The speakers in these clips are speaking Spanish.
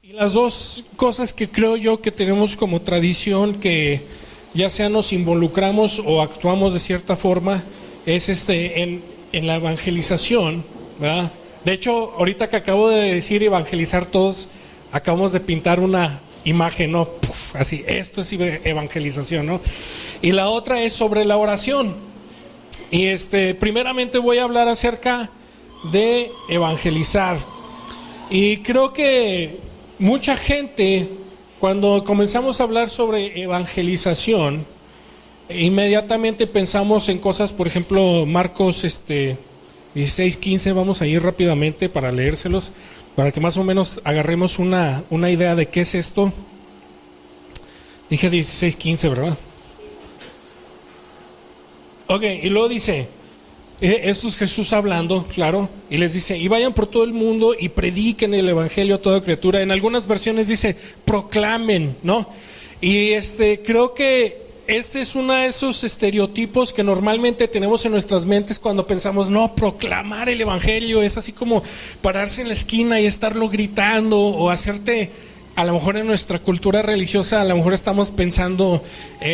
Y las dos cosas que creo yo que tenemos como tradición, que ya sea nos involucramos o actuamos de cierta forma, es en la evangelización, ¿verdad? De hecho, ahorita que acabo de decir evangelizar, todos acabamos de pintar una imagen, ¿no? Puf, así, esto es evangelización, ¿no? Y la otra es sobre la oración. Y primeramente voy a hablar acerca de evangelizar. Y creo que mucha gente, cuando comenzamos a hablar sobre evangelización, inmediatamente pensamos en cosas, por ejemplo, Marcos 16:15, vamos a ir rápidamente para leérselos, para que más o menos agarremos una idea de qué es esto. Dije 16:15, ¿verdad? Ok, y luego dice, esto es Jesús hablando, claro, y les dice, y vayan por todo el mundo y prediquen el evangelio a toda criatura. En algunas versiones dice, proclamen, ¿no? Y creo que este es uno de esos estereotipos que normalmente tenemos en nuestras mentes cuando pensamos, no, proclamar el evangelio es así como pararse en la esquina y estarlo gritando, o hacerte, a lo mejor en nuestra cultura religiosa, a lo mejor estamos pensando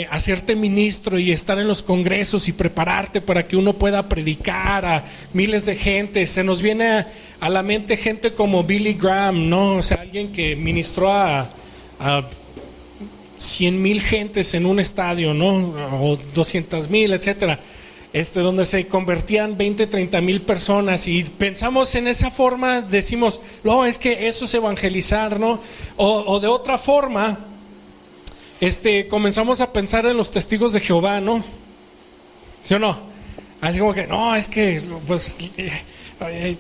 hacerte ministro y estar en los congresos y prepararte para que uno pueda predicar a miles de gente. Se nos viene a la mente gente como Billy Graham, ¿no? O sea, alguien que ministró a 100,000 gentes en un estadio, ¿no? O 200,000, etcétera. Donde se convertían 20, 30,000 personas, y pensamos en esa forma, decimos, no, es que eso es evangelizar, ¿no? O de otra forma, comenzamos a pensar en los testigos de Jehová, ¿no? ¿Sí o no? Así como que, no, es que, pues,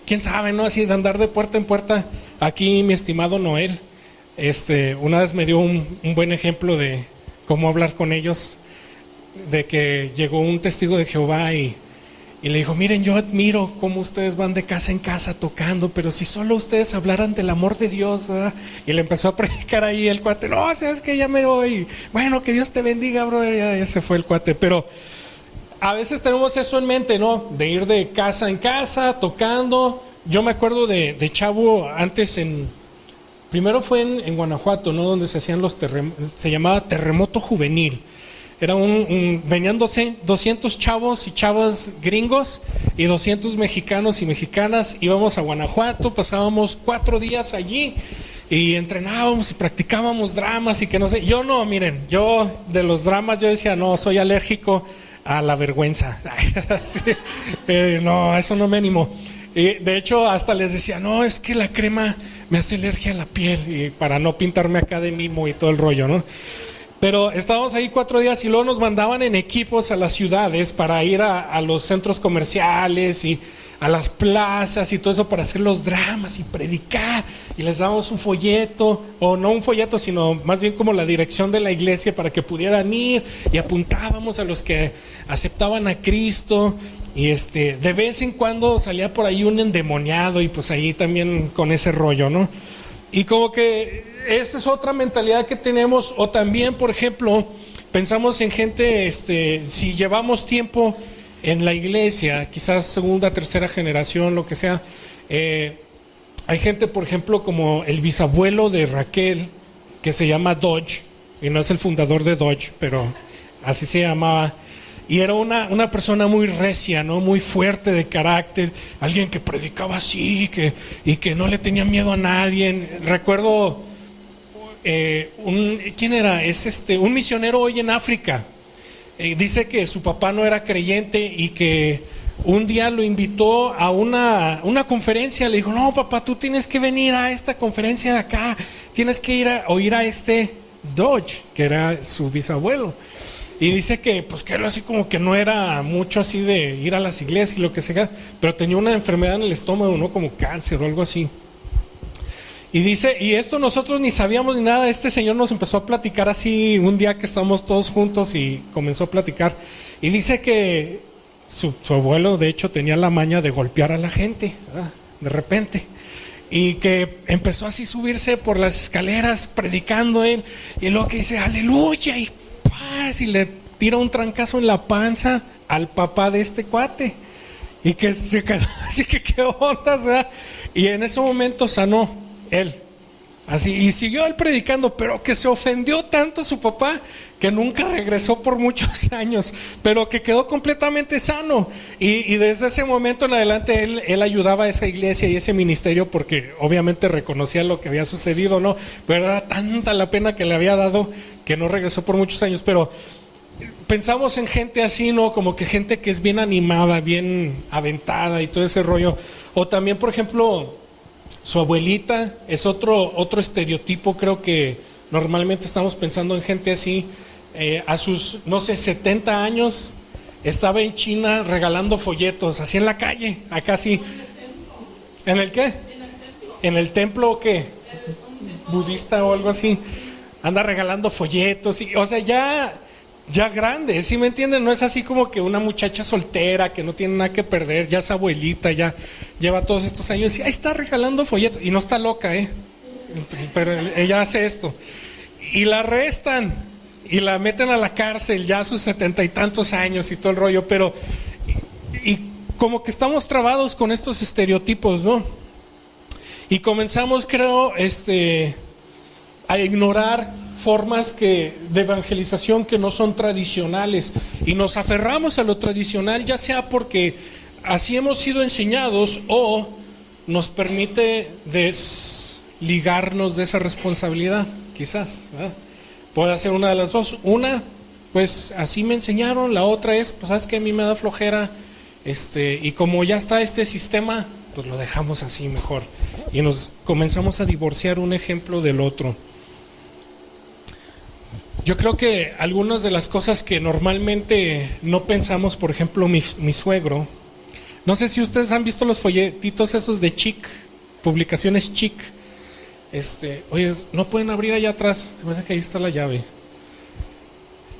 quién sabe, ¿no? Así de andar de puerta en puerta. Aquí mi estimado Noel, una vez me dio un buen ejemplo de cómo hablar con ellos, de que llegó un testigo de Jehová y le dijo, miren, yo admiro cómo ustedes van de casa en casa tocando, pero si solo ustedes hablaran del amor de Dios, ¿verdad? Y le empezó a predicar ahí el cuate, no, sabes que ya me voy, bueno, que Dios te bendiga, brother, ya se fue el cuate. Pero a veces tenemos eso en mente, ¿no? De ir de casa en casa tocando. Yo me acuerdo de chavo antes primero fue en Guanajuato, ¿no? Donde se hacían se llamaba terremoto juvenil. Era venían 200 chavos y chavas gringos y 200 mexicanos y mexicanas. Íbamos a Guanajuato, pasábamos 4 días allí y entrenábamos y practicábamos dramas y que no sé. Yo no, miren, yo de los dramas yo decía, no, soy alérgico a la vergüenza. Sí, no, eso no me animó. Y de hecho hasta les decía, no, es que la crema me hace alergia a la piel, y para no pintarme acá de mimo y todo el rollo, ¿no? Pero estábamos ahí 4 días y luego nos mandaban en equipos a las ciudades para ir a los centros comerciales y a las plazas y todo eso para hacer los dramas y predicar, y les dábamos un folleto, o no un folleto, sino más bien como la dirección de la iglesia para que pudieran ir, y apuntábamos a los que aceptaban a Cristo, y de vez en cuando salía por ahí un endemoniado y pues ahí también con ese rollo, ¿no? Y como que esa es otra mentalidad que tenemos. O también, por ejemplo, pensamos en gente, si llevamos tiempo en la iglesia, quizás segunda, tercera generación, lo que sea, hay gente, por ejemplo, como el bisabuelo de Raquel, que se llama Dodge, y no es el fundador de Dodge, pero así se llamaba. Y era una persona muy recia, ¿no? Muy fuerte de carácter, alguien que predicaba así, y que no le tenía miedo a nadie. Recuerdo, ¿quién era? Es un misionero hoy en África. Dice que su papá no era creyente y que un día lo invitó a una conferencia. Le dijo, no, papá, tú tienes que venir a esta conferencia de acá, tienes que ir a oír a Dodge, que era su bisabuelo. Y dice que pues que él así como que no era mucho así de ir a las iglesias y lo que sea, pero tenía una enfermedad en el estómago, ¿no? Como cáncer o algo así. Y dice, y esto nosotros ni sabíamos ni nada. Este señor nos empezó a platicar así un día que estábamos todos juntos y comenzó a platicar. Y dice que su abuelo de hecho tenía la maña de golpear a la gente, ¿verdad? De repente. Y que empezó así a subirse por las escaleras predicando él. Y luego que dice, aleluya, y y le tira un trancazo en la panza al papá de este cuate, y que se quedó así que qué onda, ¿verdad? Y en ese momento sanó él. Así, y siguió él predicando, pero que se ofendió tanto su papá que nunca regresó por muchos años, pero que quedó completamente sano. Y desde ese momento en adelante él ayudaba a esa iglesia y ese ministerio porque obviamente reconocía lo que había sucedido, ¿no? Pero era tanta la pena que le había dado que no regresó por muchos años. Pero pensamos en gente así, ¿no? Como que gente que es bien animada, bien aventada y todo ese rollo. O también, por ejemplo, su abuelita es otro estereotipo. Creo que normalmente estamos pensando en gente así. A sus, no sé, 70 años estaba en China regalando folletos, así en la calle, acá sí. ¿En el qué? ¿En el templo qué? ¿Budista o algo así? Anda regalando folletos, o sea, ya grande, ¿sí me entienden? No es así como que una muchacha soltera que no tiene nada que perder, ya es abuelita, ya lleva todos estos años y ahí está regalando folletos. Y no está loca, pero ella hace esto. Y la arrestan y la meten a la cárcel ya a sus 70 y tantos años y todo el rollo, pero y como que estamos trabados con estos estereotipos, ¿no? Y comenzamos, creo, a ignorar formas de evangelización que no son tradicionales y nos aferramos a lo tradicional, ya sea porque así hemos sido enseñados o nos permite desligarnos de esa responsabilidad, quizás, ¿verdad? Puede ser una de las dos. Una, pues así me enseñaron. La otra es, pues sabes que a mí me da flojera, y como ya está este sistema, pues lo dejamos así mejor. Y nos comenzamos a divorciar un ejemplo del otro. Yo creo que algunas de las cosas que normalmente no pensamos, por ejemplo, mi suegro, no sé si ustedes han visto los folletitos esos de Chic, publicaciones Chic. Oye, no pueden abrir allá atrás, se me hace que ahí está la llave.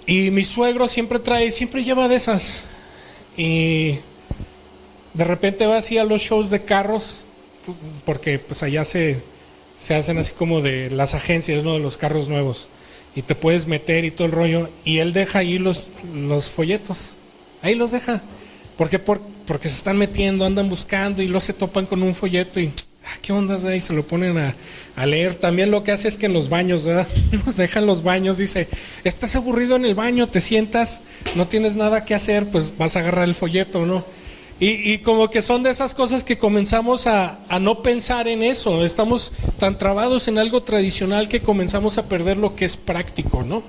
Y mi suegro siempre lleva de esas. Y de repente va así a los shows de carros, porque pues allá se hacen así como de las agencias, ¿no? De los carros nuevos. Y te puedes meter y todo el rollo. Y él deja ahí los folletos. Ahí los deja. ¿Por qué? Porque se están metiendo, andan buscando y luego se topan con un folleto y ¿qué onda? Y se lo ponen a leer. También lo que hace es que en los baños, ¿verdad? Nos dejan los baños, dice, estás aburrido en el baño, te sientas, no tienes nada que hacer, pues vas a agarrar el folleto, ¿no? Y como que son de esas cosas que comenzamos a no pensar en eso. Estamos tan trabados en algo tradicional que comenzamos a perder lo que es práctico, ¿no?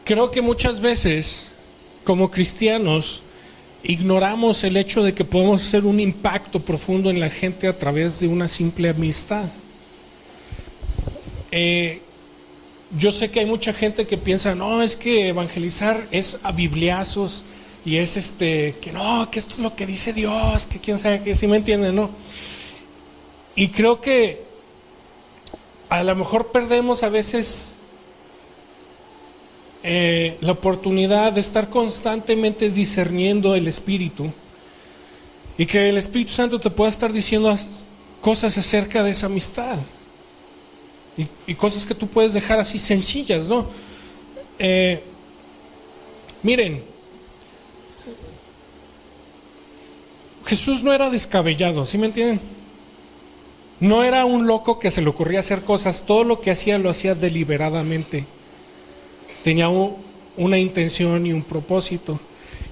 Creo que muchas veces, como cristianos, ignoramos el hecho de que podemos hacer un impacto profundo en la gente a través de una simple amistad. Yo sé que hay mucha gente que piensa, no, es que evangelizar es a bibliazos y es que no, que esto es lo que dice Dios, que quién sabe, que sí me entienden, ¿no? Y creo que a lo mejor perdemos a veces la oportunidad de estar constantemente discerniendo el Espíritu y que el Espíritu Santo te pueda estar diciendo cosas acerca de esa amistad y cosas que tú puedes dejar así sencillas, ¿no? Miren, Jesús no era descabellado, ¿sí me entienden? No era un loco que se le ocurría hacer cosas, todo lo que hacía lo hacía deliberadamente. Tenía una intención y un propósito.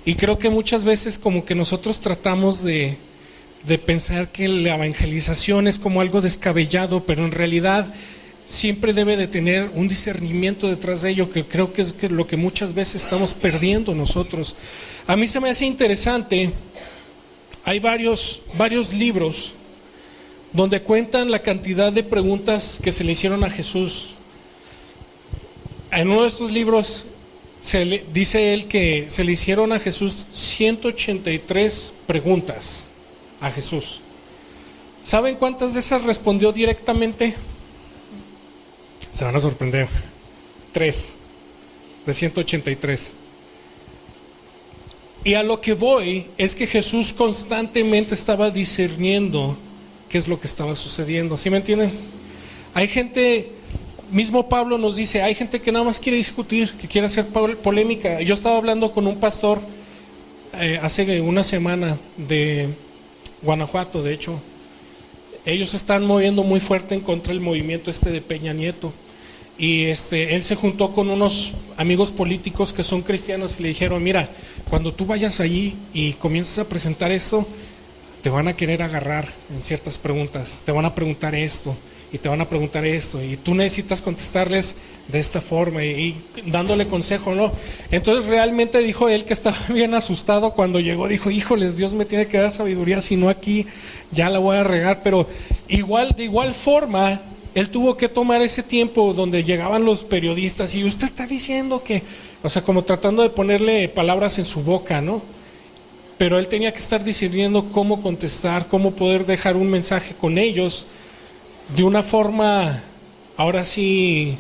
Y creo que muchas veces como que nosotros tratamos de pensar que la evangelización es como algo descabellado, pero en realidad siempre debe de tener un discernimiento detrás de ello, que creo que es lo que muchas veces estamos perdiendo nosotros. A mí se me hace interesante, hay varios libros donde cuentan la cantidad de preguntas que se le hicieron a Jesús. En uno de estos libros dice él que se le hicieron a Jesús 183 preguntas a Jesús. ¿Saben cuántas de esas respondió directamente? Se van a sorprender. 3 de 183. Y a lo que voy es que Jesús constantemente estaba discerniendo qué es lo que estaba sucediendo. ¿Sí me entienden? Hay gente... Mismo Pablo nos dice, hay gente que nada más quiere discutir, que quiere hacer polémica. Yo estaba hablando con un pastor hace una semana de Guanajuato, de hecho. Ellos están moviendo muy fuerte en contra del movimiento de Peña Nieto. Y él se juntó con unos amigos políticos que son cristianos y le dijeron, mira, cuando tú vayas allí y comiences a presentar esto, te van a querer agarrar en ciertas preguntas, te van a preguntar esto y te van a preguntar esto y tú necesitas contestarles de esta forma y dándole consejo, ¿no? Entonces realmente dijo él que estaba bien asustado cuando llegó, dijo, híjoles, Dios me tiene que dar sabiduría, si no aquí ya la voy a regar, pero de igual forma, él tuvo que tomar ese tiempo donde llegaban los periodistas y usted está diciendo que, o sea, como tratando de ponerle palabras en su boca, ¿no? Pero él tenía que estar discerniendo cómo contestar, cómo poder dejar un mensaje con ellos de una forma, ahora sí,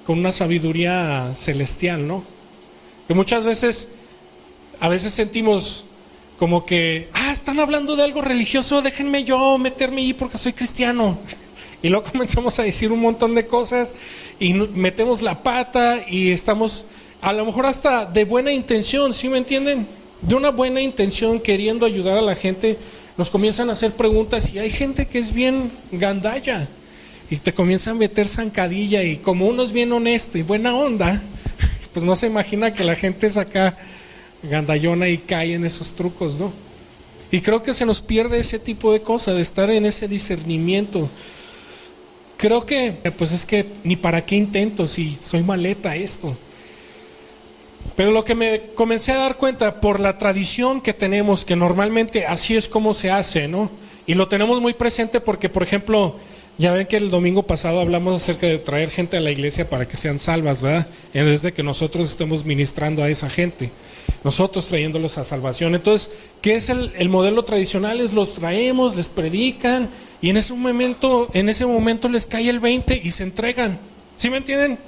con una sabiduría celestial, ¿no? Que muchas veces, a veces sentimos como que, están hablando de algo religioso, déjenme yo meterme ahí porque soy cristiano. Y luego comenzamos a decir un montón de cosas y metemos la pata y estamos a lo mejor hasta de buena intención, ¿sí me entienden? De una buena intención, queriendo ayudar a la gente, nos comienzan a hacer preguntas y hay gente que es bien gandalla y te comienzan a meter zancadilla y como uno es bien honesto y buena onda, pues no se imagina que la gente es acá gandallona y cae en esos trucos, ¿no? Y creo que se nos pierde ese tipo de cosas, de estar en ese discernimiento. Creo que, pues es que ni para qué intento si soy maleta esto. Pero lo que me comencé a dar cuenta por la tradición que tenemos, que normalmente así es como se hace, ¿no? Y lo tenemos muy presente porque, por ejemplo, ya ven que el domingo pasado hablamos acerca de traer gente a la iglesia para que sean salvas, ¿verdad? En vez de que nosotros estemos ministrando a esa gente, nosotros trayéndolos a salvación. Entonces, ¿qué es el modelo tradicional? Es los traemos, les predican y en ese momento les cae el 20 y se entregan. ¿Sí me entienden?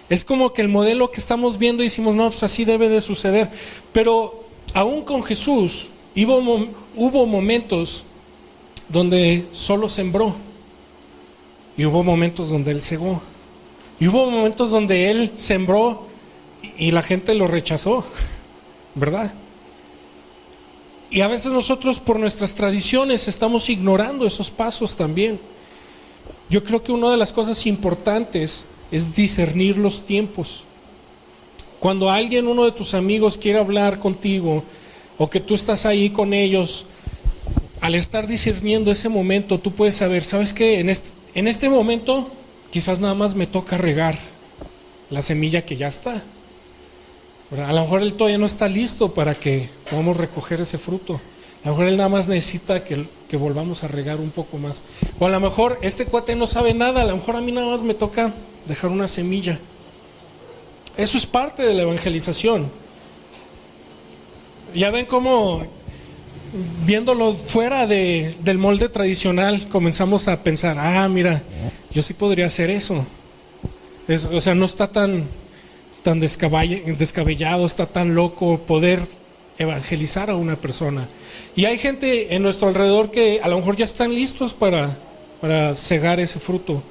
Es como que el modelo que estamos viendo y decimos, no, pues así debe de suceder. Pero aún con Jesús hubo momentos donde solo sembró y hubo momentos donde Él cegó y hubo momentos donde Él sembró y la gente lo rechazó, ¿verdad? Y a veces nosotros por nuestras tradiciones estamos ignorando esos pasos también. Yo creo que una de las cosas importantes es discernir los tiempos. Cuando uno de tus amigos quiere hablar contigo o que tú estás ahí con ellos, al estar discerniendo ese momento, tú puedes saber, ¿sabes qué? En este momento quizás nada más me toca regar la semilla que ya está. A lo mejor él todavía no está listo para que podamos recoger ese fruto. A lo mejor él nada más necesita que volvamos a regar un poco más. O a lo mejor este cuate no sabe nada, a lo mejor a mí nada más me toca dejar una semilla. Eso es parte de la evangelización. Ya ven cómo, viéndolo fuera del molde tradicional, comenzamos a pensar, mira, yo sí podría hacer eso. O sea, no está tan descabellado, está tan loco poder evangelizar a una persona. Y hay gente en nuestro alrededor que a lo mejor ya están listos para cegar ese fruto.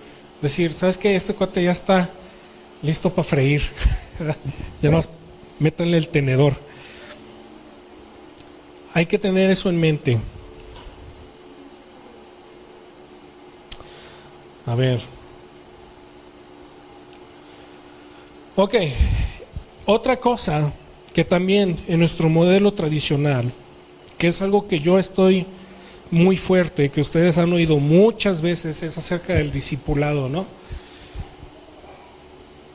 Decir, ¿sabes qué? Este cuate ya está listo para freír. Ya no, métanle el tenedor. Hay que tener eso en mente. A ver. Ok, otra cosa que también en nuestro modelo tradicional, que es algo que yo estoy muy fuerte, que ustedes han oído muchas veces, es acerca del discipulado, ¿no?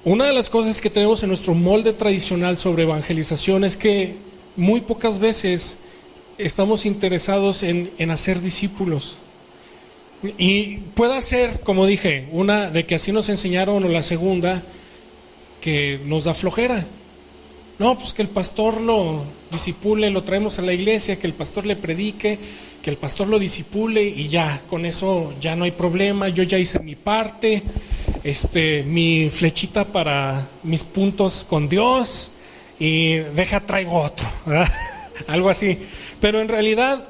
Una de las cosas que tenemos en nuestro molde tradicional sobre evangelización es que muy pocas veces estamos interesados en hacer discípulos. Y puede ser, como dije, una de que así nos enseñaron, o la segunda, que nos da flojera. No, pues que el pastor lo disipule, lo traemos a la iglesia, que el pastor le predique, que el pastor lo disipule y ya, con eso ya no hay problema, yo ya hice mi parte, mi flechita para mis puntos con Dios y traigo otro, ¿verdad? Algo así. Pero en realidad,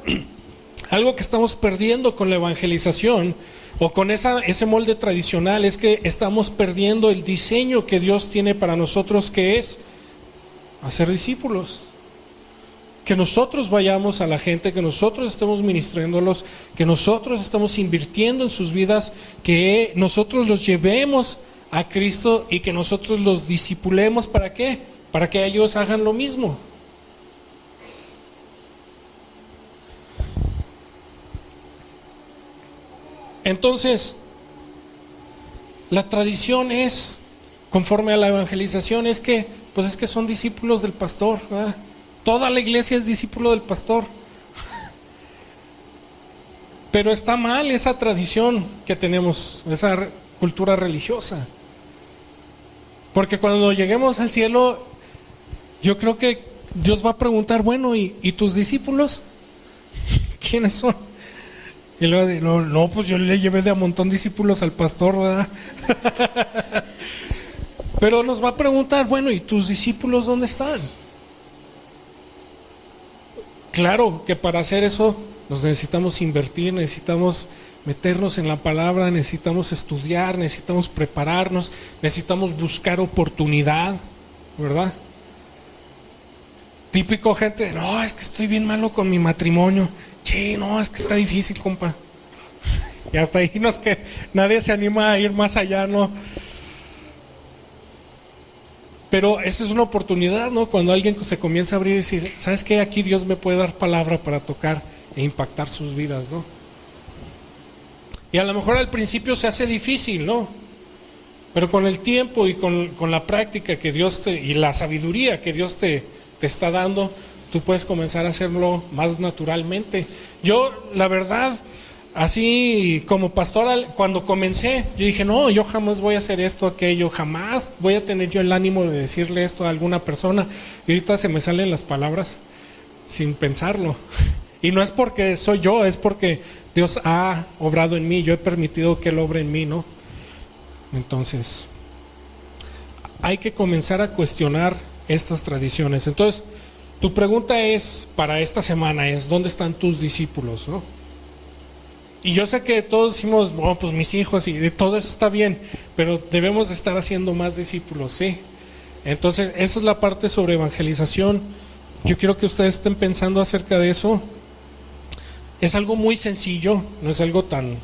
algo que estamos perdiendo con la evangelización o con ese molde tradicional es que estamos perdiendo el diseño que Dios tiene para nosotros, que es hacer discípulos. que nosotros vayamos a la gente, que nosotros estemos ministrándolos, que nosotros estemos invirtiendo en sus vidas, que nosotros los llevemos a Cristo y que nosotros los discipulemos. ¿Para qué? Para que ellos hagan lo mismo. Entonces, la tradición es, conforme a la evangelización, es que son discípulos del pastor, ¿verdad? Toda la iglesia es discípulo del pastor. Pero está mal esa tradición que tenemos, esa cultura religiosa. Porque cuando lleguemos al cielo, yo creo que Dios va a preguntar, bueno, ¿y tus discípulos? ¿Quiénes son? Y luego, no, pues yo le llevé de a montón discípulos al pastor, ¿verdad? Pero nos va a preguntar, bueno, ¿y tus discípulos dónde están? Claro que para hacer eso nos necesitamos invertir, necesitamos meternos en la palabra, necesitamos estudiar, necesitamos prepararnos, necesitamos buscar oportunidad, ¿verdad? Típico gente, no, es que estoy bien malo con mi matrimonio. Che, no, es que está difícil, compa. Y hasta ahí no es que nadie se anima a ir más allá, ¿no? Pero esa es una oportunidad, ¿no? Cuando alguien se comienza a abrir y decir, ¿sabes qué? Aquí Dios me puede dar palabra para tocar e impactar sus vidas, ¿no? Y a lo mejor al principio se hace difícil, ¿no? Pero con el tiempo y con la práctica que Dios y la sabiduría que Dios te está dando, tú puedes comenzar a hacerlo más naturalmente. Yo, la verdad, así como pastor, cuando comencé, yo dije, no, yo jamás voy a hacer esto, aquello, jamás voy a tener yo el ánimo de decirle esto a alguna persona. Y ahorita se me salen las palabras sin pensarlo. Y no es porque soy yo, es porque Dios ha obrado en mí, yo he permitido que Él obre en mí, ¿no? Entonces, hay que comenzar a cuestionar estas tradiciones. Entonces, tu pregunta es, para esta semana, es, ¿dónde están tus discípulos, no? Y yo sé que todos decimos, no, pues mis hijos, y todo eso está bien, pero debemos de estar haciendo más discípulos, ¿sí? Entonces, esa es la parte sobre evangelización. Yo quiero que ustedes estén pensando acerca de eso. Es algo muy sencillo, no es algo tan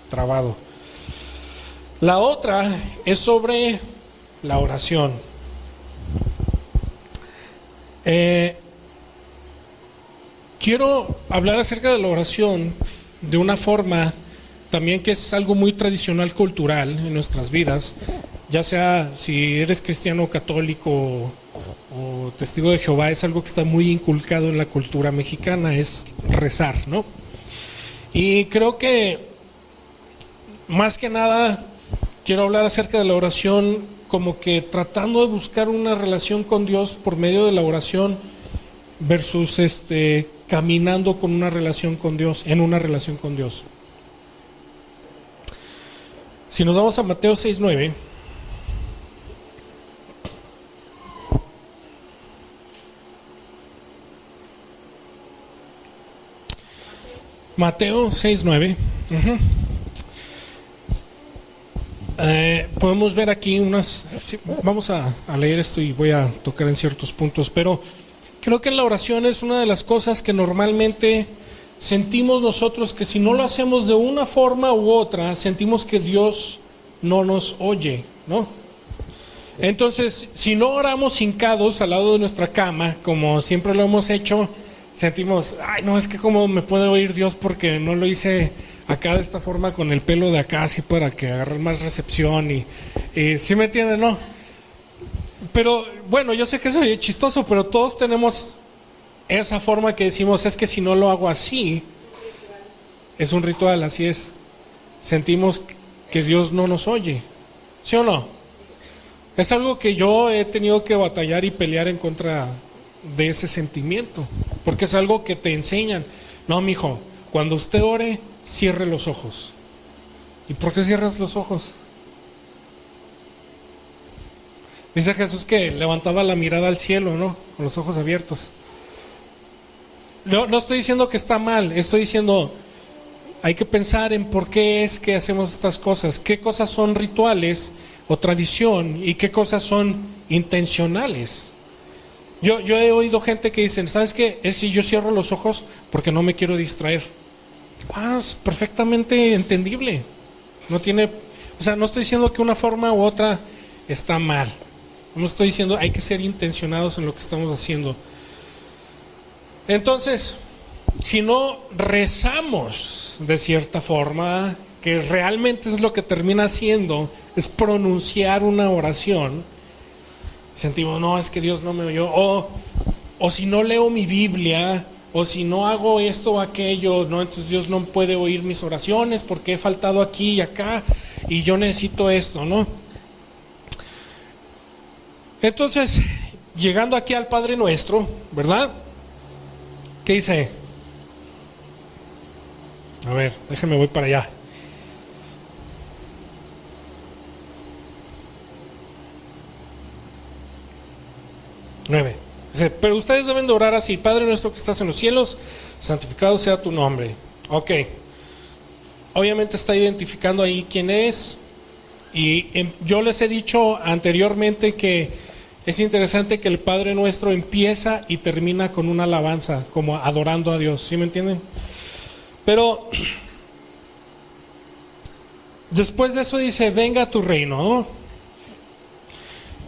trabado. La otra es sobre la oración. Quiero hablar acerca de la oración de una forma también que es algo muy tradicional, cultural en nuestras vidas, ya sea si eres cristiano, católico o testigo de Jehová, es algo que está muy inculcado en la cultura mexicana, es rezar, ¿no? Y creo que más que nada quiero hablar acerca de la oración como que tratando de buscar una relación con Dios por medio de la oración versus caminando con una relación con Dios, en una relación con Dios. Si nos vamos a Mateo 6:9, Mateo 6:9, podemos ver aquí vamos a leer esto y voy a tocar en ciertos puntos, pero creo que la oración es una de las cosas que normalmente sentimos nosotros que si no lo hacemos de una forma u otra, sentimos que Dios no nos oye, ¿no? Entonces, si no oramos hincados al lado de nuestra cama, como siempre lo hemos hecho, sentimos, ay, no, es que cómo me puede oír Dios porque no lo hice acá de esta forma con el pelo de acá, así para que agarre más recepción y ¿sí me entienden, no? Pero bueno, yo sé que soy chistoso, pero todos tenemos esa forma que decimos, es que si no lo hago así, es un ritual, así es. Sentimos que Dios no nos oye, ¿sí o no? Es algo que yo he tenido que batallar y pelear en contra de ese sentimiento, porque es algo que te enseñan. No, mijo, cuando usted ore, cierre los ojos. ¿Y por qué cierras los ojos? Dice Jesús que levantaba la mirada al cielo, ¿no? Con los ojos abiertos. No estoy diciendo que está mal, estoy diciendo hay que pensar en por qué es que hacemos estas cosas, qué cosas son rituales o tradición y qué cosas son intencionales. Yo he oído gente que dicen, ¿sabes qué? Es que yo cierro los ojos porque no me quiero distraer. Es perfectamente entendible. No tiene, o sea, no estoy diciendo que una forma u otra está mal. No estoy diciendo hay que ser intencionados en lo que estamos haciendo. Entonces, si no rezamos de cierta forma, que realmente es lo que termina haciendo, es pronunciar una oración, sentimos, no, es que Dios no me oyó, o si no leo mi Biblia, o si no hago esto o aquello, no, entonces Dios no puede oír mis oraciones porque he faltado aquí y acá y yo necesito esto, ¿no? Entonces, llegando aquí al Padre Nuestro, ¿verdad? ¿Qué dice? A ver, déjenme, voy para allá. Nueve. Dice, pero ustedes deben de orar así: Padre nuestro que estás en los cielos, santificado sea tu nombre. Ok. Obviamente está identificando ahí quién es. Y yo les he dicho anteriormente que es interesante que el Padre Nuestro empieza y termina con una alabanza, como adorando a Dios, ¿sí me entienden? Pero después de eso dice, venga a tu reino, ¿no?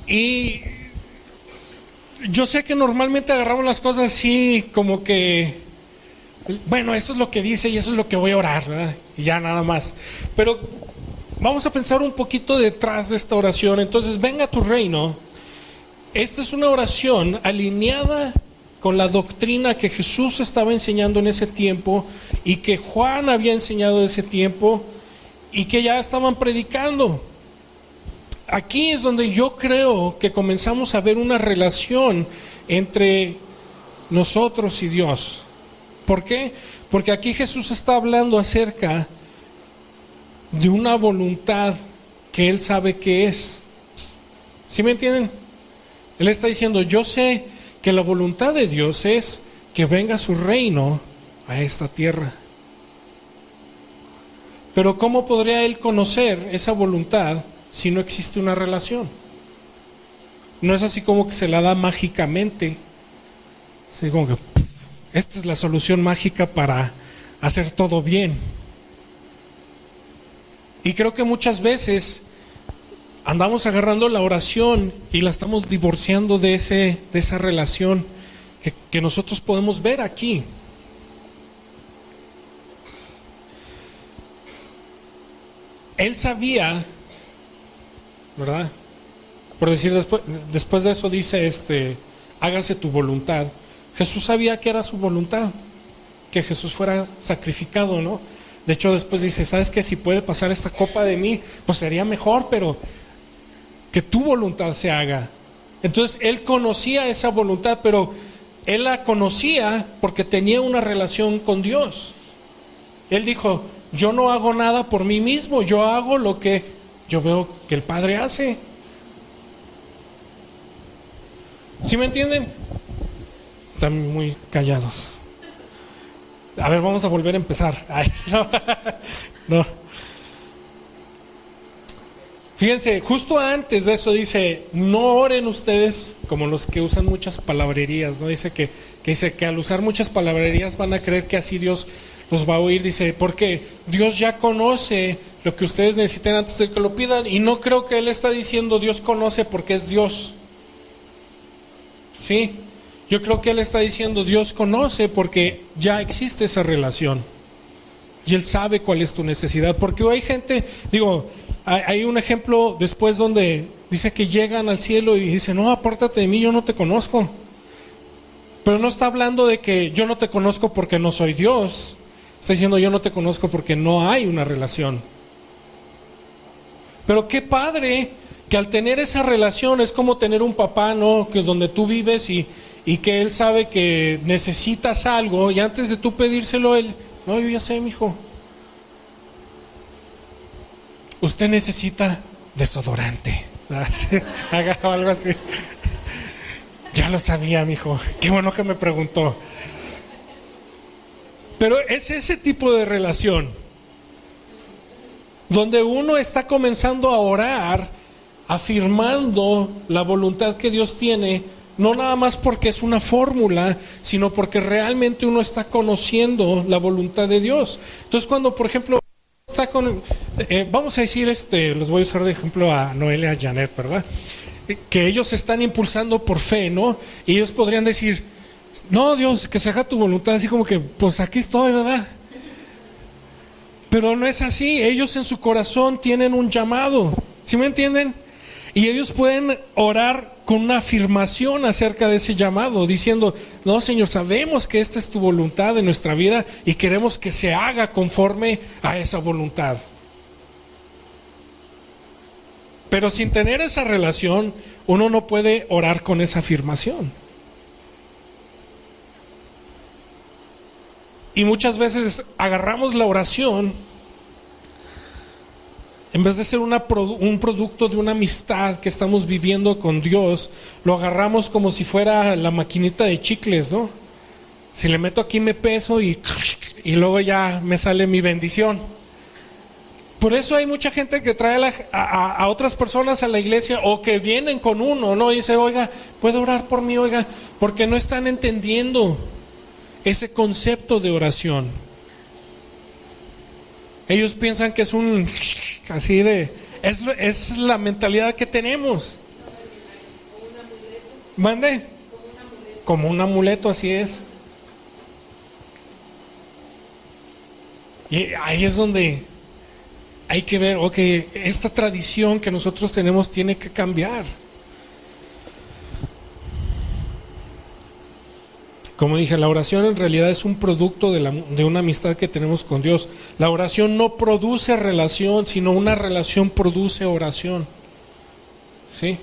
Y yo sé que normalmente agarramos las cosas así, como que, bueno, esto es lo que dice y eso es lo que voy a orar, ¿verdad? Y ya nada más. Pero vamos a pensar un poquito detrás de esta oración. Entonces, venga a tu reino. Esta es una oración alineada con la doctrina que Jesús estaba enseñando en ese tiempo y que Juan había enseñado en ese tiempo y que ya estaban predicando. Aquí es donde yo creo que comenzamos a ver una relación entre nosotros y Dios. ¿Por qué? Porque aquí Jesús está hablando acerca de una voluntad que Él sabe que es. ¿Sí me entienden? Él está diciendo, yo sé que la voluntad de Dios es que venga su reino a esta tierra. Pero ¿cómo podría Él conocer esa voluntad si no existe una relación? No es así como que se la da mágicamente. Así como que esta es la solución mágica para hacer todo bien. Y creo que muchas veces andamos agarrando la oración y la estamos divorciando de esa relación que nosotros podemos ver aquí. Él sabía, ¿verdad? Por decir, después de eso dice, hágase tu voluntad. Jesús sabía que era su voluntad, que Jesús fuera sacrificado, ¿no? De hecho, después dice, ¿sabes qué? Si puede pasar esta copa de mí, pues sería mejor, pero que tu voluntad se haga. Entonces, Él conocía esa voluntad, pero Él la conocía porque tenía una relación con Dios. Él dijo, yo no hago nada por mí mismo, yo hago lo que yo veo que el Padre hace. ¿Sí me entienden? Están muy callados. A ver, vamos a volver a empezar. Ay, no. Fíjense, justo antes de eso dice, no oren ustedes como los que usan muchas palabrerías, ¿no? Dice que al usar muchas palabrerías van a creer que así Dios los va a oír. Dice, porque Dios ya conoce lo que ustedes necesiten antes de que lo pidan. Y no creo que Él está diciendo Dios conoce porque es Dios. ¿Sí? Yo creo que Él está diciendo Dios conoce porque ya existe esa relación. Y Él sabe cuál es tu necesidad. Porque hay gente, hay un ejemplo después donde dice que llegan al cielo y dicen, no, apártate de mí, yo no te conozco. Pero no está hablando de que yo no te conozco porque no soy Dios. Está diciendo yo no te conozco porque no hay una relación. Pero qué padre que al tener esa relación es como tener un papá, ¿no? Que donde tú vives y que Él sabe que necesitas algo y antes de tú pedírselo, Él, no, yo ya sé, mijo. Usted necesita desodorante. Haga algo así. Ya lo sabía, mijo. Qué bueno que me preguntó. Pero es ese tipo de relación donde uno está comenzando a orar, afirmando la voluntad que Dios tiene No nada más porque es una fórmula, sino porque realmente uno está conociendo la voluntad de Dios. Entonces cuando, por ejemplo, está con, vamos a decir, les voy a usar de ejemplo a Noel y a Janet, ¿verdad? Que ellos se están impulsando por fe, ¿no? Y ellos podrían decir, no, Dios, que se haga tu voluntad, así como que, pues aquí estoy, ¿verdad? Pero no es así. Ellos en su corazón tienen un llamado, ¿sí me entienden? Y ellos pueden orar con una afirmación acerca de ese llamado, diciendo, no, Señor, sabemos que esta es tu voluntad en nuestra vida y queremos que se haga conforme a esa voluntad. Pero sin tener esa relación, uno no puede orar con esa afirmación. Y muchas veces agarramos la oración, en vez de ser un producto de una amistad que estamos viviendo con Dios, lo agarramos como si fuera la maquinita de chicles, ¿no? Si le meto aquí me peso y luego ya me sale mi bendición. Por eso hay mucha gente que trae a otras personas a la iglesia o que vienen con uno, ¿no? Y dice, oiga, ¿puede orar por mí? Oiga, porque no están entendiendo ese concepto de oración. Ellos piensan que es un así de, es la mentalidad que tenemos. ¿Mande? Como un amuleto, así es. Y ahí es donde hay que ver, ok, esta tradición que nosotros tenemos tiene que cambiar. Como dije, la oración en realidad es un producto de una amistad que tenemos con Dios. La oración no produce relación, sino una relación produce oración. ¿Sí?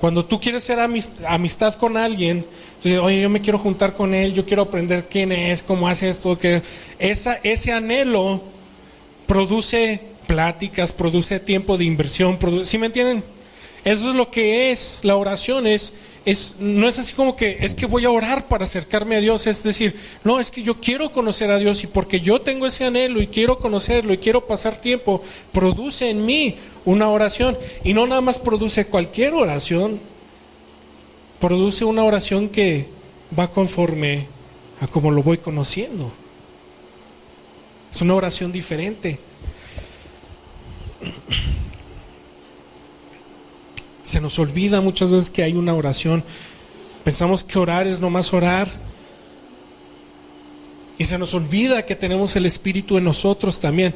Cuando tú quieres ser amistad con alguien, entonces, oye, yo me quiero juntar con él, yo quiero aprender quién es, cómo hace esto, que ese anhelo produce pláticas, produce tiempo de inversión, ¿sí me entienden? Eso es lo que es la oración, no es así como que es que voy a orar para acercarme a Dios, es decir, no, es que yo quiero conocer a Dios y porque yo tengo ese anhelo y quiero conocerlo y quiero pasar tiempo, produce en mí una oración. Y no nada más produce cualquier oración, produce una oración que va conforme a como lo voy conociendo. Es una oración diferente. Se nos olvida muchas veces que hay una oración. Pensamos que orar es nomás orar. Y se nos olvida que tenemos el Espíritu en nosotros también.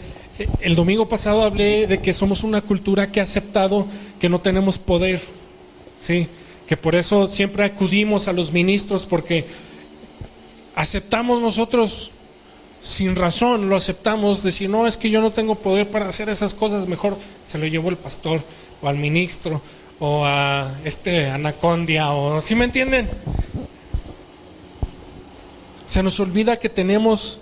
El domingo pasado hablé de que somos una cultura que ha aceptado que no tenemos poder. ¿Sí? Que por eso siempre acudimos a los ministros, porque aceptamos nosotros sin razón, lo aceptamos, decir, no, es que yo no tengo poder para hacer esas cosas, mejor se lo llevo al pastor o al ministro o a anacondia, o ¿sí me entienden? Se nos olvida que tenemos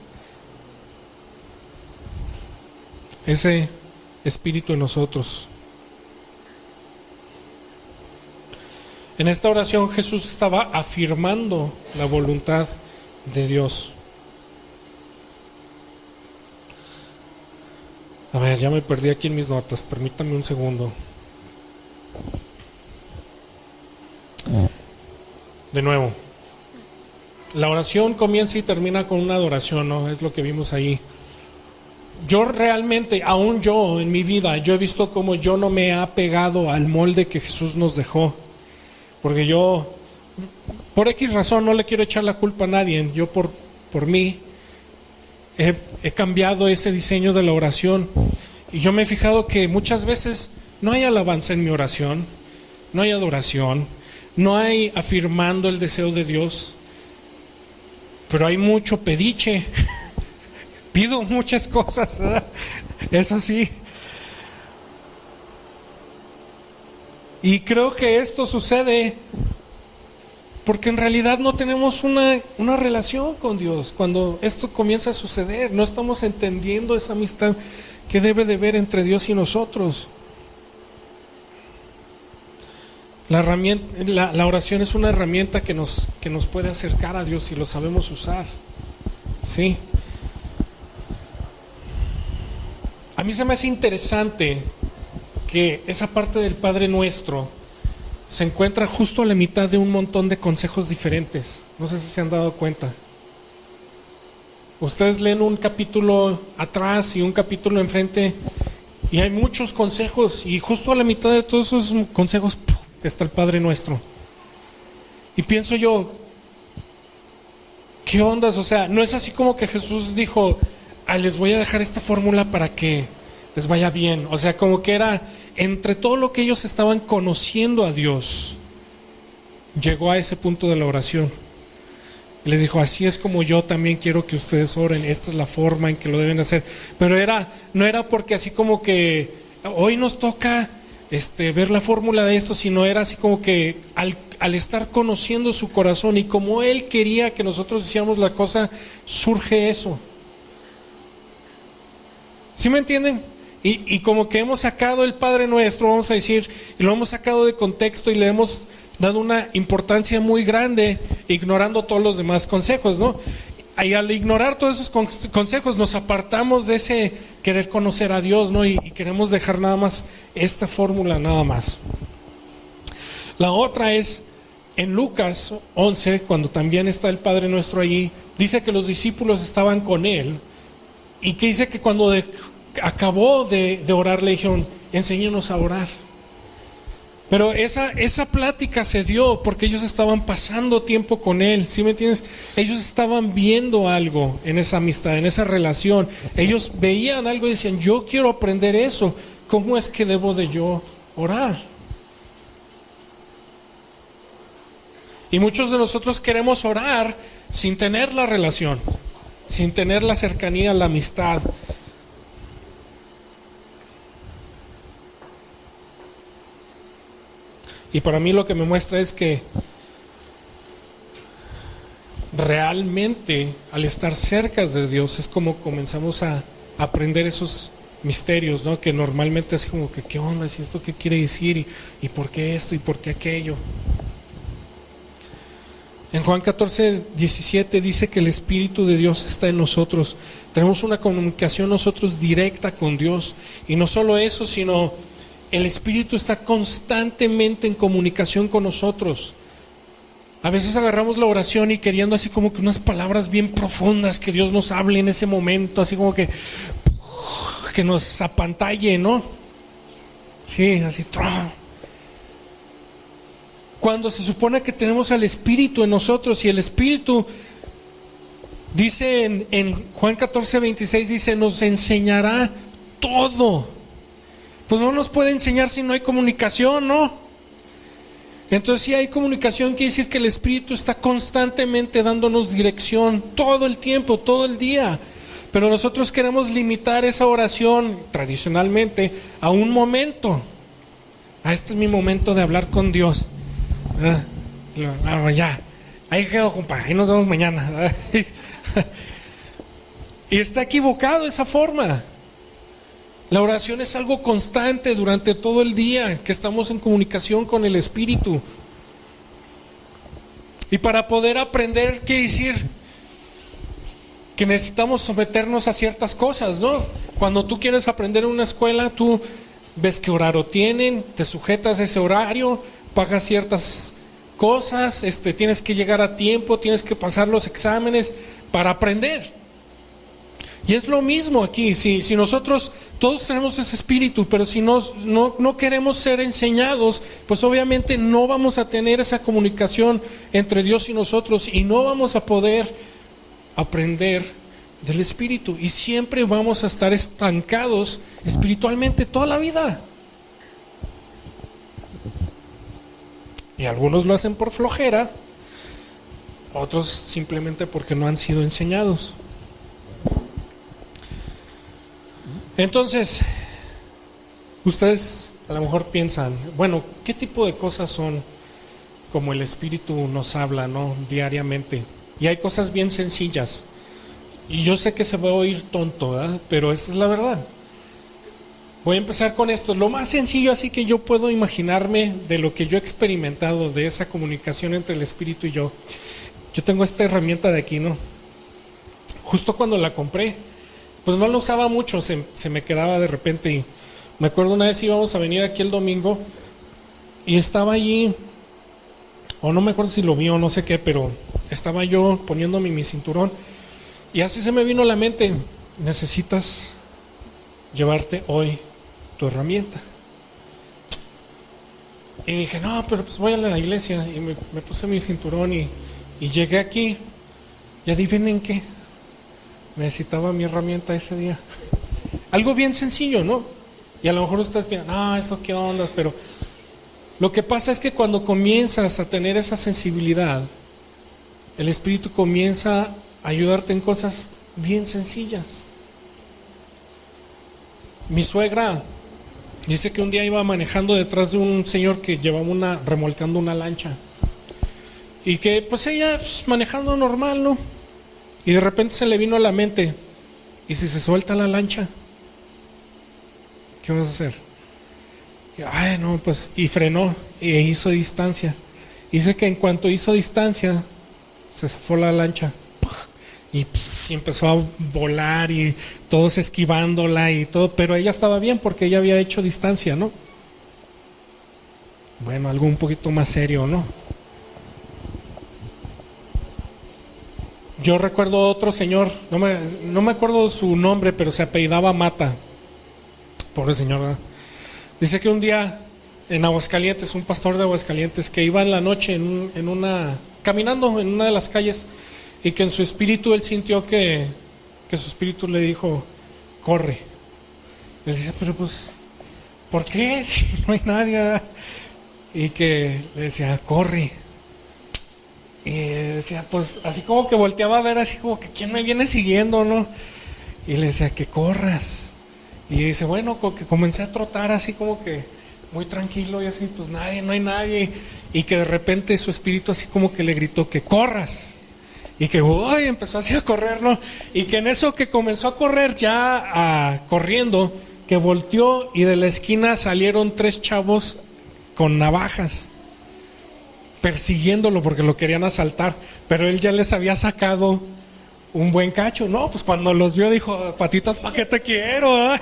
ese Espíritu en nosotros. En esta oración Jesús estaba afirmando la voluntad de Dios. A ver, ya me perdí aquí en mis notas, permítanme un segundo. De nuevo, la oración comienza y termina con una adoración, ¿no? Es lo que vimos ahí. Yo realmente, aún yo en mi vida, yo he visto cómo yo no me he apegado al molde que Jesús nos dejó. Porque yo, por X razón, no le quiero echar la culpa a nadie. Yo por mí he cambiado ese diseño de la oración. Y yo me he fijado que muchas veces no hay alabanza en mi oración, no hay adoración, no hay afirmando el deseo de Dios, pero hay mucho pediche. Pido muchas cosas, ¿verdad? Eso sí. Y creo que esto sucede porque en realidad no tenemos una relación con Dios. Cuando esto comienza a suceder, no estamos entendiendo esa amistad que debe de haber entre Dios y nosotros. La oración es una herramienta que nos puede acercar a Dios si lo sabemos usar. Sí. A mí se me hace interesante que esa parte del Padre Nuestro se encuentra justo a la mitad de un montón de consejos diferentes. No sé si se han dado cuenta. Ustedes leen un capítulo atrás y un capítulo enfrente y hay muchos consejos, y justo a la mitad de todos esos consejos está el Padre Nuestro. Y pienso yo, ¿qué ondas? O sea, no es así como que Jesús dijo, les voy a dejar esta fórmula para que les vaya bien. O sea, como que era entre todo lo que ellos estaban conociendo a Dios, llegó a ese punto de la oración. Y les dijo, así es como yo también quiero que ustedes oren, esta es la forma en que lo deben hacer. Pero no era porque así como que hoy nos toca ver la fórmula de esto, sino era así como que al estar conociendo su corazón y como Él quería que nosotros hiciéramos la cosa, surge eso. ¿Sí me entienden? Y como que hemos sacado el Padre Nuestro, vamos a decir, y lo hemos sacado de contexto y le hemos dado una importancia muy grande, ignorando todos los demás consejos, ¿no? Y al ignorar todos esos consejos nos apartamos de ese querer conocer a Dios, ¿no? Y queremos dejar nada más esta fórmula, nada más. La otra es en Lucas 11, cuando también está el Padre Nuestro allí, dice que los discípulos estaban con Él y que dice que cuando acabó de orar le dijeron, enséñanos a orar. Pero esa plática se dio porque ellos estaban pasando tiempo con Él, ¿sí me entiendes? Ellos estaban viendo algo en esa amistad, en esa relación. Ellos veían algo y decían, yo quiero aprender eso. ¿Cómo es que debo de yo orar? Y muchos de nosotros queremos orar sin tener la relación, sin tener la cercanía, la amistad. Y para mí lo que me muestra es que realmente al estar cerca de Dios es como comenzamos a aprender esos misterios, ¿no? Que normalmente es como que, ¿qué onda? ¿Y esto qué quiere decir? ¿Y por qué esto? ¿Y por qué aquello? En Juan 14:17 dice que el Espíritu de Dios está en nosotros. Tenemos una comunicación nosotros directa con Dios. Y no solo eso, sino el Espíritu está constantemente en comunicación con nosotros. A veces agarramos la oración y queriendo así como que unas palabras bien profundas que Dios nos hable en ese momento, así como que nos apantalle, ¿no? Sí, así. Cuando se supone que tenemos al Espíritu en nosotros, y el Espíritu dice en Juan 14:26, dice, nos enseñará todo. Pues no nos puede enseñar si no hay comunicación, ¿no? Entonces, si hay comunicación, quiere decir que el Espíritu está constantemente dándonos dirección todo el tiempo, todo el día. Pero nosotros queremos limitar esa oración tradicionalmente a un momento. Este es mi momento de hablar con Dios. Ya, ahí quedo, compa, ahí nos vemos mañana. Y está equivocado esa forma. La oración es algo constante durante todo el día, que estamos en comunicación con el Espíritu. Y para poder aprender, ¿qué decir? Que necesitamos someternos a ciertas cosas, ¿no? Cuando tú quieres aprender en una escuela, tú ves qué horario tienen, te sujetas a ese horario, pagas ciertas cosas, tienes que llegar a tiempo, tienes que pasar los exámenes para aprender. Y es lo mismo aquí, si nosotros todos tenemos ese espíritu, pero si no queremos ser enseñados, pues obviamente no vamos a tener esa comunicación entre Dios y nosotros y no vamos a poder aprender del espíritu y siempre vamos a estar estancados espiritualmente toda la vida. Y algunos lo hacen por flojera, otros simplemente porque no han sido enseñados. Entonces, ustedes a lo mejor piensan, bueno, ¿qué tipo de cosas son como el Espíritu nos habla, ¿no? Diariamente? Y hay cosas bien sencillas. Y yo sé que se va a oír tonto, ¿verdad? Pero esa es la verdad. Voy a empezar con esto. Lo más sencillo así que yo puedo imaginarme de lo que yo he experimentado de esa comunicación entre el Espíritu y yo. Yo tengo esta herramienta de aquí, ¿no? Justo cuando la compré, pues no la usaba mucho, se me quedaba de repente. Y me acuerdo una vez íbamos a venir aquí el domingo Y estaba allí, o no me acuerdo si lo vi o no sé qué, pero estaba yo poniéndome mi cinturón y así se me vino a la mente, necesitas llevarte hoy tu herramienta. Y dije, no, pero pues voy a la iglesia. Y me puse mi cinturón y llegué aquí. Y adivinen qué, necesitaba mi herramienta ese día. Algo bien sencillo, ¿no? Y a lo mejor ustedes piensan, no, eso qué ondas, pero lo que pasa es que cuando comienzas a tener esa sensibilidad, el Espíritu comienza a ayudarte en cosas bien sencillas. Mi suegra dice que un día iba manejando detrás de un señor que llevaba remolcando una lancha. Y que pues ella manejando normal, ¿no? Y de repente se le vino a la mente, ¿y si se suelta la lancha? ¿Qué vas a hacer? Y, ay, no, pues, y frenó e hizo distancia. Dice que en cuanto hizo distancia, se zafó la lancha. Y empezó a volar y todos esquivándola y todo, pero ella estaba bien porque ella había hecho distancia, ¿no? Bueno, algo un poquito más serio, ¿no? Yo recuerdo otro señor, no me acuerdo su nombre, pero se apellidaba Mata. Pobre señor, ¿verdad? Dice que un día en Aguascalientes, un pastor de Aguascalientes, que iba en la noche caminando en una de las calles, y que en su espíritu él sintió que su espíritu le dijo, corre. Él dice, pero pues, ¿por qué? Si no hay nadie, ¿verdad? Y que le decía, corre. Y decía, pues, así como que volteaba a ver, así como que ¿quién me viene siguiendo, no? Y le decía, que corras. Y dice, bueno, como que comencé a trotar así como que muy tranquilo y así, pues nadie, no hay nadie. Y que de repente su espíritu así como que le gritó, que corras. Y que uy, empezó así a correr, ¿no? Y que en eso que comenzó a correr ya corriendo, que volteó y de la esquina salieron 3 chavos con navajas persiguiéndolo porque lo querían asaltar, pero él ya les había sacado un buen cacho, ¿no? Pues cuando los vio dijo, patitas, ¿para qué te quiero? ¿Eh?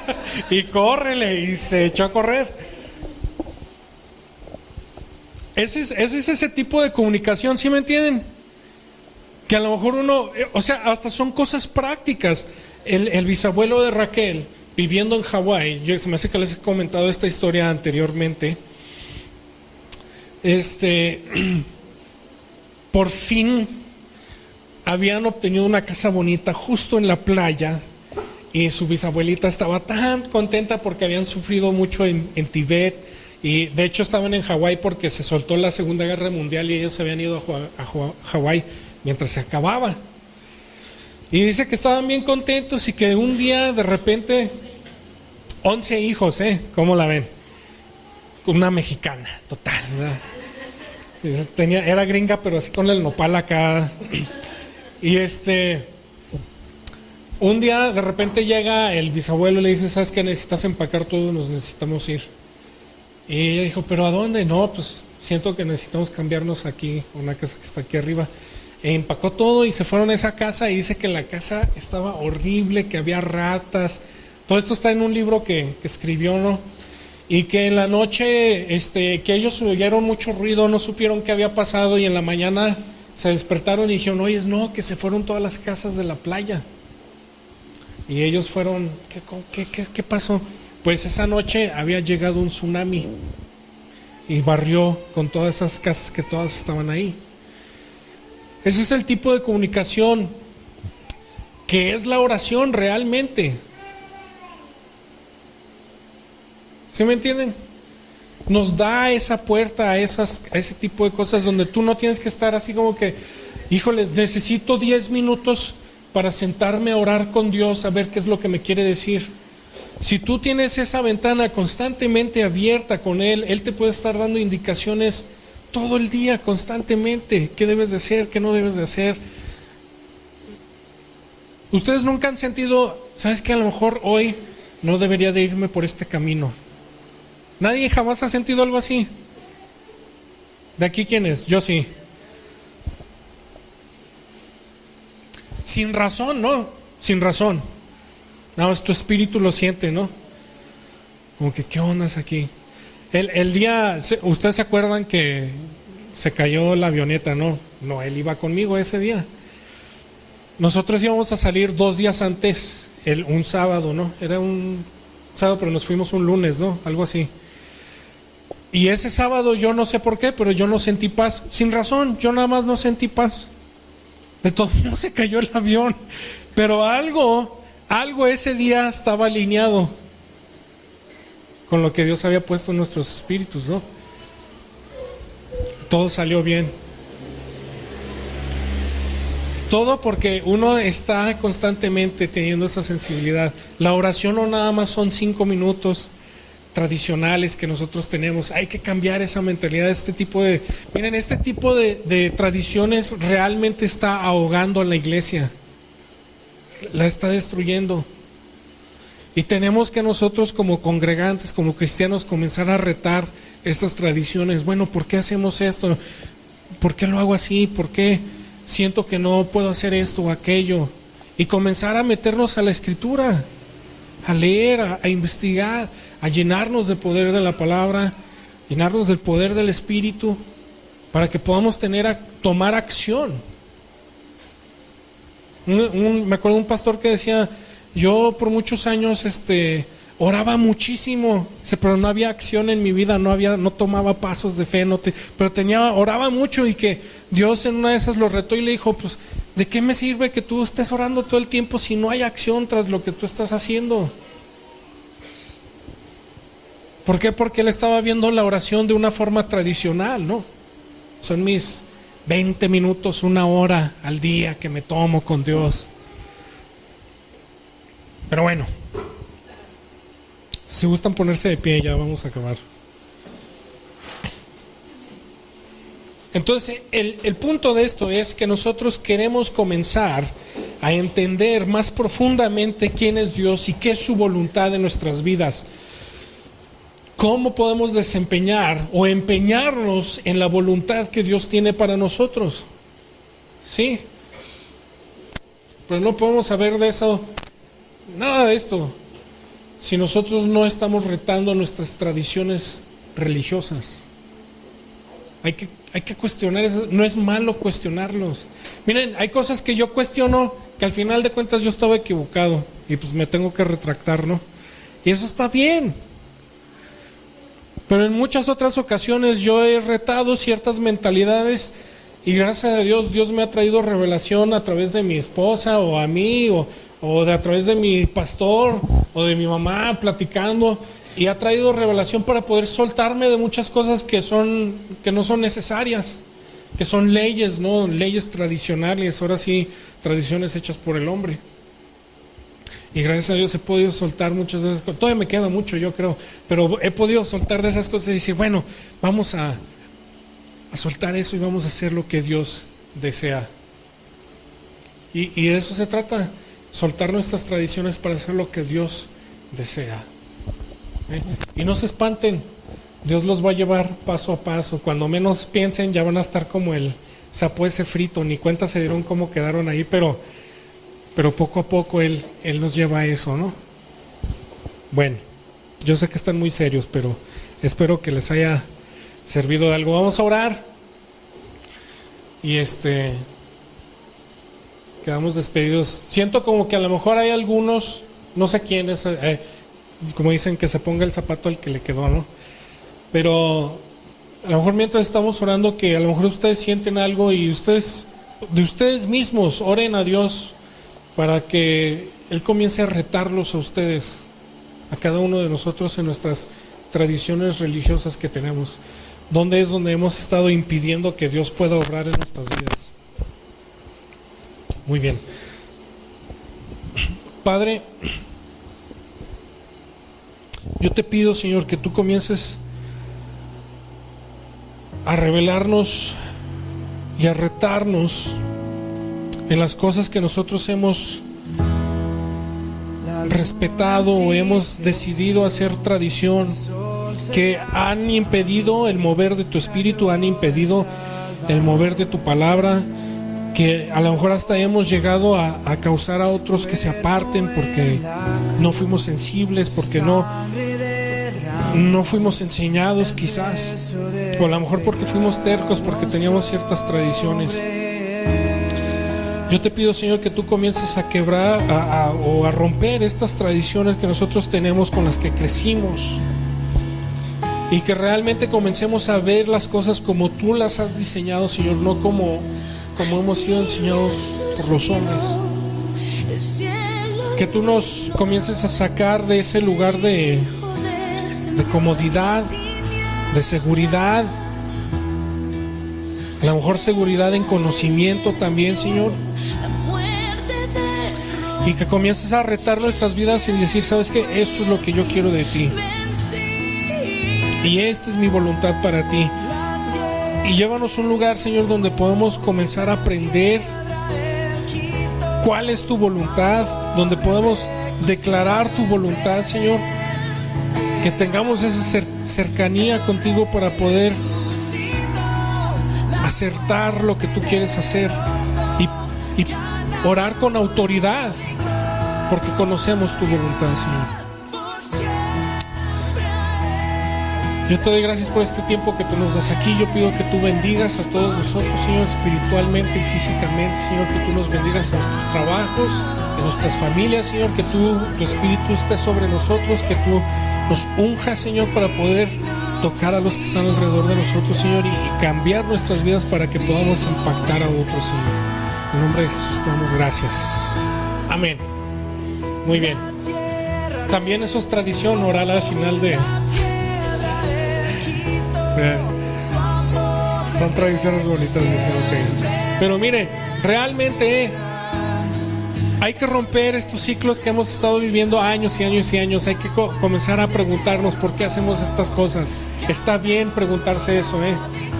Y córrele, y se echó a correr. Ese es ese tipo de comunicación, ¿sí me entienden? Que a lo mejor uno, o sea, hasta son cosas prácticas. El bisabuelo de Raquel, viviendo en Hawái, se me hace que les he comentado esta historia anteriormente, por fin habían obtenido una casa bonita justo en la playa y su bisabuelita estaba tan contenta porque habían sufrido mucho en Tibet y de hecho estaban en Hawái porque se soltó la Segunda Guerra Mundial y ellos se habían ido a Hawái mientras se acababa. Y dice que estaban bien contentos y que un día de repente 11 hijos, ¿cómo la ven? Una mexicana, total, ¿verdad? Era gringa, pero así con el nopal acá. Y un día de repente llega el bisabuelo y le dice, ¿sabes qué? Necesitas empacar todo, nos necesitamos ir. Y ella dijo, ¿pero a dónde? No, pues siento que necesitamos cambiarnos aquí, una casa que está aquí arriba. E empacó todo y se fueron a esa casa y dice que la casa estaba horrible, que había ratas. Todo esto está en un libro que escribió, ¿no? Y que en la noche, que ellos oyeron mucho ruido, no supieron qué había pasado y en la mañana se despertaron y dijeron, oye, no, que se fueron todas las casas de la playa. Y ellos fueron, ¿qué pasó? Pues esa noche había llegado un tsunami y barrió con todas esas casas que todas estaban ahí. Ese es el tipo de comunicación que es la oración realmente. ¿Sí me entienden? Nos da esa puerta a ese tipo de cosas donde tú no tienes que estar así como que, híjoles, necesito 10 minutos para sentarme a orar con Dios, a ver qué es lo que me quiere decir. Si tú tienes esa ventana constantemente abierta con Él, Él te puede estar dando indicaciones todo el día, constantemente, qué debes de hacer, qué no debes de hacer. Ustedes nunca han sentido, ¿sabes qué? A lo mejor hoy no debería de irme por este camino. ¿Nadie jamás ha sentido algo así? ¿De aquí quién es? Yo sí. Sin razón, ¿no? Sin razón. Nada más tu espíritu lo siente, ¿no? Como que, ¿qué onda es aquí? El día, ustedes se acuerdan que se cayó la avioneta, ¿no? No, él iba conmigo ese día. Nosotros íbamos a salir 2 días antes, un sábado, ¿no? Era un sábado, pero nos fuimos un lunes, ¿no? Algo así. Y ese sábado yo no sé por qué, pero yo no sentí paz. Sin razón, yo nada más no sentí paz. De todo modo se cayó el avión. Pero algo ese día estaba alineado con lo que Dios había puesto en nuestros espíritus, ¿no? Todo salió bien. Todo porque uno está constantemente teniendo esa sensibilidad. La oración no nada más son 5 minutos tradicionales que nosotros tenemos. Hay que cambiar esa mentalidad. Este tipo de tradiciones realmente está ahogando a la iglesia. La está destruyendo. Y tenemos que nosotros como congregantes, como cristianos, comenzar a retar estas tradiciones. Bueno, ¿por qué hacemos esto? ¿Por qué lo hago así? ¿Por qué siento que no puedo hacer esto o aquello? Y comenzar a meternos a la escritura, a leer, a investigar, a llenarnos del poder de la palabra, llenarnos del poder del Espíritu, para que podamos tomar acción. Me acuerdo de un pastor que decía: yo por muchos años oraba muchísimo, pero no había acción en mi vida, no tomaba pasos de fe, pero oraba mucho, y que Dios en una de esas lo retó y le dijo: pues, ¿de qué me sirve que tú estés orando todo el tiempo si no hay acción tras lo que tú estás haciendo? ¿Por qué? Porque él estaba viendo la oración de una forma tradicional, ¿no? Son mis 20 minutos, 1 hora al día que me tomo con Dios. Pero bueno, si gustan ponerse de pie, ya vamos a acabar. Entonces, el punto de esto es que nosotros queremos comenzar a entender más profundamente quién es Dios y qué es su voluntad en nuestras vidas. ¿Cómo podemos desempeñar o empeñarnos en la voluntad que Dios tiene para nosotros? Sí. Pero no podemos saber de eso, nada de esto, si nosotros no estamos retando nuestras tradiciones religiosas. Hay que cuestionar eso. No es malo cuestionarlos. Miren, hay cosas que yo cuestiono que al final de cuentas yo estaba equivocado y pues me tengo que retractar, ¿no? Y eso está bien. Pero en muchas otras ocasiones yo he retado ciertas mentalidades y gracias a Dios, Dios me ha traído revelación a través de mi esposa o a mí o a través de mi pastor o de mi mamá platicando, y ha traído revelación para poder soltarme de muchas cosas que no son necesarias, que son leyes, ¿no? Leyes tradicionales, ahora sí, tradiciones hechas por el hombre. Y gracias a Dios he podido soltar muchas de esas cosas. Todavía me queda mucho, yo creo, pero he podido soltar de esas cosas y decir: bueno, vamos a soltar eso y vamos a hacer lo que Dios desea. Y de eso se trata, soltar nuestras tradiciones para hacer lo que Dios desea. Y no se espanten, Dios los va a llevar paso a paso. Cuando menos piensen, ya van a estar como el sapo ese frito, ni cuenta se dieron cómo quedaron ahí, pero poco a poco Él nos lleva a eso, ¿no? Bueno, yo sé que están muy serios, pero espero que les haya servido de algo. Vamos a orar y quedamos despedidos. Siento como que a lo mejor hay algunos, no sé quiénes, como dicen, que se ponga el zapato al que le quedó, ¿no? Pero a lo mejor mientras estamos orando, que a lo mejor ustedes sienten algo y de ustedes mismos oren a Dios para que Él comience a retarlos a ustedes, a cada uno de nosotros en nuestras tradiciones religiosas que tenemos. ¿Dónde es donde hemos estado impidiendo que Dios pueda obrar en nuestras vidas? Muy bien. Padre, yo te pido, Señor, que tú comiences a revelarnos y a retarnos en las cosas que nosotros hemos respetado o hemos decidido hacer tradición, que han impedido el mover de tu espíritu, han impedido el mover de tu palabra, que a lo mejor hasta hemos llegado a causar a otros que se aparten porque no fuimos sensibles, porque no no fuimos enseñados quizás, o a lo mejor porque fuimos tercos, porque teníamos ciertas tradiciones. Yo te pido, Señor, que tú comiences a quebrar o a romper estas tradiciones que nosotros tenemos, con las que crecimos, y que realmente comencemos a ver las cosas como tú las has diseñado, Señor, no como hemos sido enseñados por los hombres. Que tú nos comiences a sacar de ese lugar de comodidad, de seguridad, a lo mejor seguridad en conocimiento también, Señor, y que comiences a retar nuestras vidas y decir: ¿sabes qué? Esto es lo que yo quiero de ti, y esta es mi voluntad para ti. Y llévanos a un lugar, Señor, donde podemos comenzar a aprender cuál es tu voluntad, donde podemos declarar tu voluntad, Señor. Que tengamos esa cercanía contigo para poder acertar lo que tú quieres hacer y orar con autoridad, porque conocemos tu voluntad, Señor. Yo te doy gracias por este tiempo que tú nos das aquí. Yo pido que tú bendigas a todos nosotros, Señor, espiritualmente y físicamente, Señor, que tú nos bendigas en nuestros trabajos, en nuestras familias, Señor, que tu Espíritu esté sobre nosotros, que tú nos unjas, Señor, para poder tocar a los que están alrededor de nosotros, Señor, y cambiar nuestras vidas para que podamos impactar a otros, Señor. En nombre de Jesús te damos gracias. Amén. Muy bien. También eso es tradición oral al final de... Son tradiciones bonitas, dicen, ok. Pero mire, realmente hay que romper estos ciclos que hemos estado viviendo años y años y años. Hay que comenzar a preguntarnos por qué hacemos estas cosas. Está bien preguntarse eso,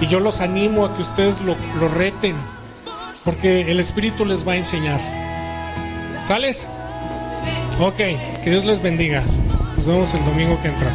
y yo los animo a que ustedes lo reten, porque el Espíritu les va a enseñar. ¿Sales? Ok, que Dios les bendiga. Nos vemos el domingo que entra.